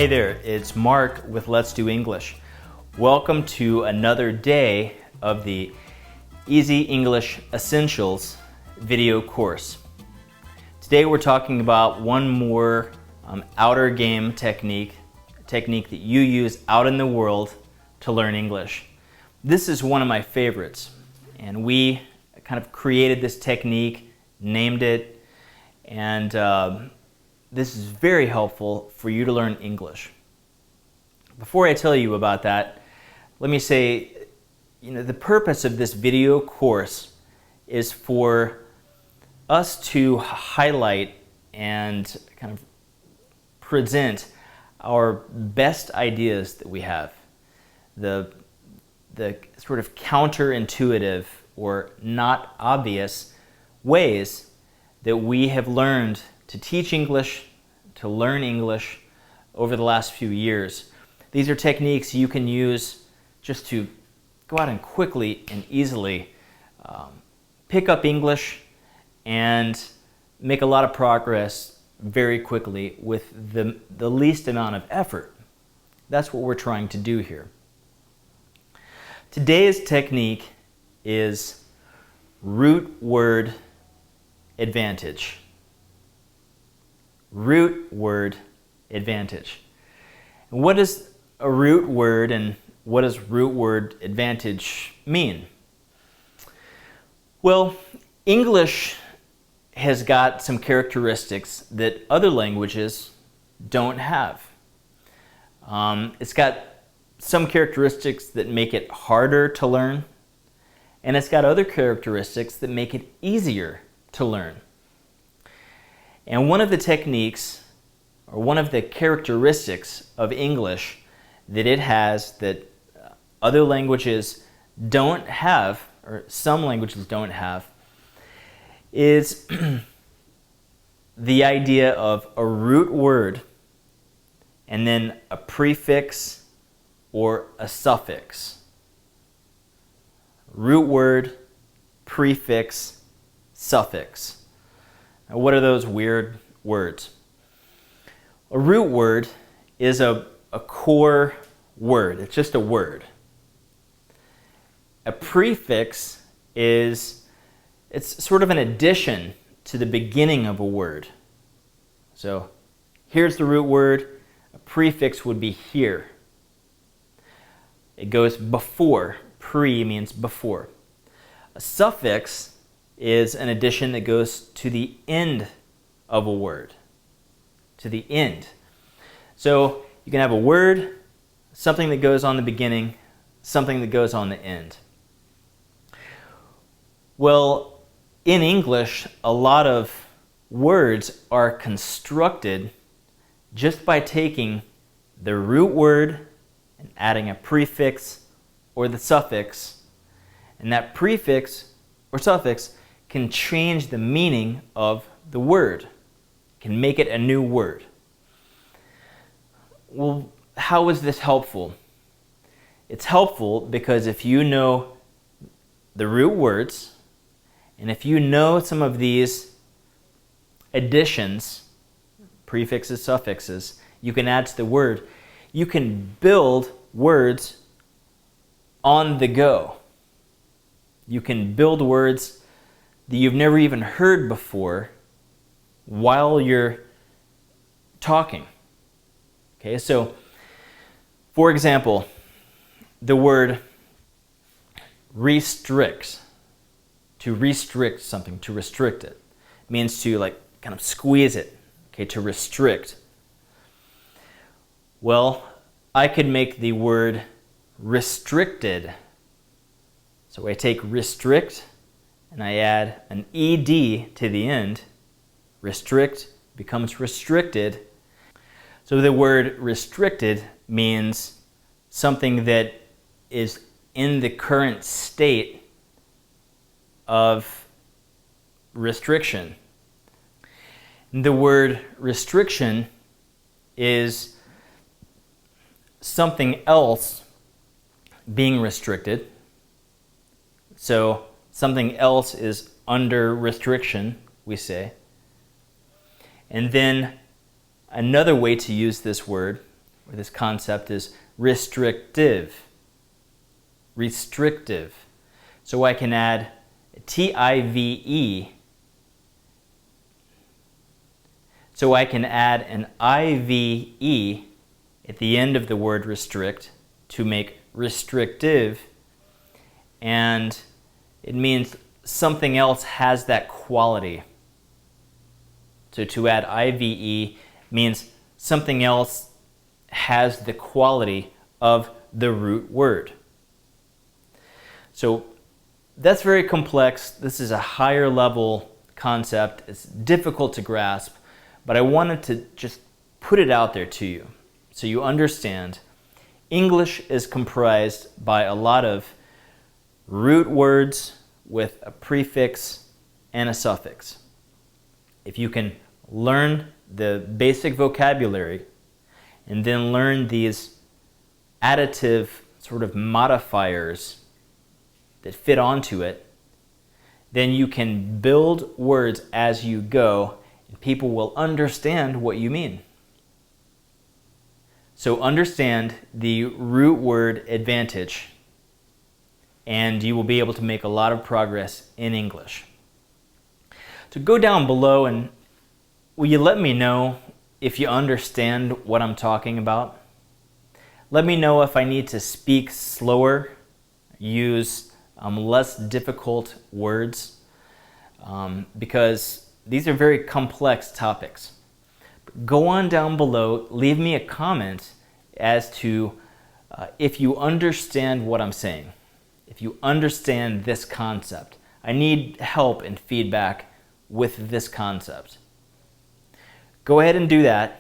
Hey there, it's Mark with Let's Do English. Welcome to another day of the Easy English Essentials video course. Today we're talking about one more outer game technique that you use out in the world to learn English. This is one of my favorites, and we kind of created this technique, named it, and this is very helpful for you to learn English. Before I tell you about that, let me say, the purpose of this video course is for us to highlight and kind of present our best ideas that we have. The sort of counterintuitive or not obvious ways that we have learned to teach English, to learn English over the last few years. These are techniques you can use just to go out and quickly and easily pick up English and make a lot of progress very quickly with the least amount of effort. That's what we're trying to do here. Today's technique is root word advantage. Root word advantage. What is a root word and what does root word advantage mean? Well, English has got some characteristics that other languages don't have. It's got some characteristics that make it harder to learn, and it's got other characteristics that make it easier to learn. And one of the techniques, or one of the characteristics of English that it has that other languages don't have, or some languages don't have, is the idea of a root word and then a prefix or a suffix. Root word, prefix, suffix. Now, what are those weird words? A root word is a core word. It's just a word. A prefix it's sort of an addition to the beginning of a word. So here's the root word. A prefix would be here. It goes before. Pre means before. A suffix is an addition that goes to the end of a word. To the end. So you can have a word, something that goes on the beginning, something that goes on the end. Well, in English, a lot of words are constructed just by taking the root word and adding a prefix or the suffix, and that prefix or suffix can change the meaning of the word, can make it a new word. Well, how is this helpful? It's helpful because if you know the root words, and if you know some of these additions, prefixes, suffixes, you can add to the word. You can build words on the go. You can build words that you've never even heard before while you're talking. Okay, so for example, the word restrict. To restrict something, to restrict it, means to kind of squeeze it, okay, to restrict. Well, I could make the word restricted. So I take restrict and I add an ed to the end. Restrict becomes restricted. So the word restricted means something that is in the current state of restriction. The word restriction is something else being restricted. So something else is under restriction, we say. And then another way to use this word or this concept is restrictive. Restrictive. So I can add T-I-V-E. So I can add an I-V-E at the end of the word restrict to make restrictive, and it means something else has that quality. So to add I-V-E means something else has the quality of the root word. So that's very complex. This is a higher level concept. It's difficult to grasp, but I wanted to just put it out there to you so you understand. English is comprised by a lot of root words with a prefix and a suffix. If you can learn the basic vocabulary and then learn these additive sort of modifiers that fit onto it, then you can build words as you go and people will understand what you mean. So understand the root word advantage and you will be able to make a lot of progress in English. So go down below and will you let me know if you understand what I'm talking about? Let me know if I need to speak slower, use less difficult words, because these are very complex topics. Go on down below, leave me a comment as to if you understand what I'm saying, if you understand this concept. I need help and feedback with this concept. Go ahead and do that.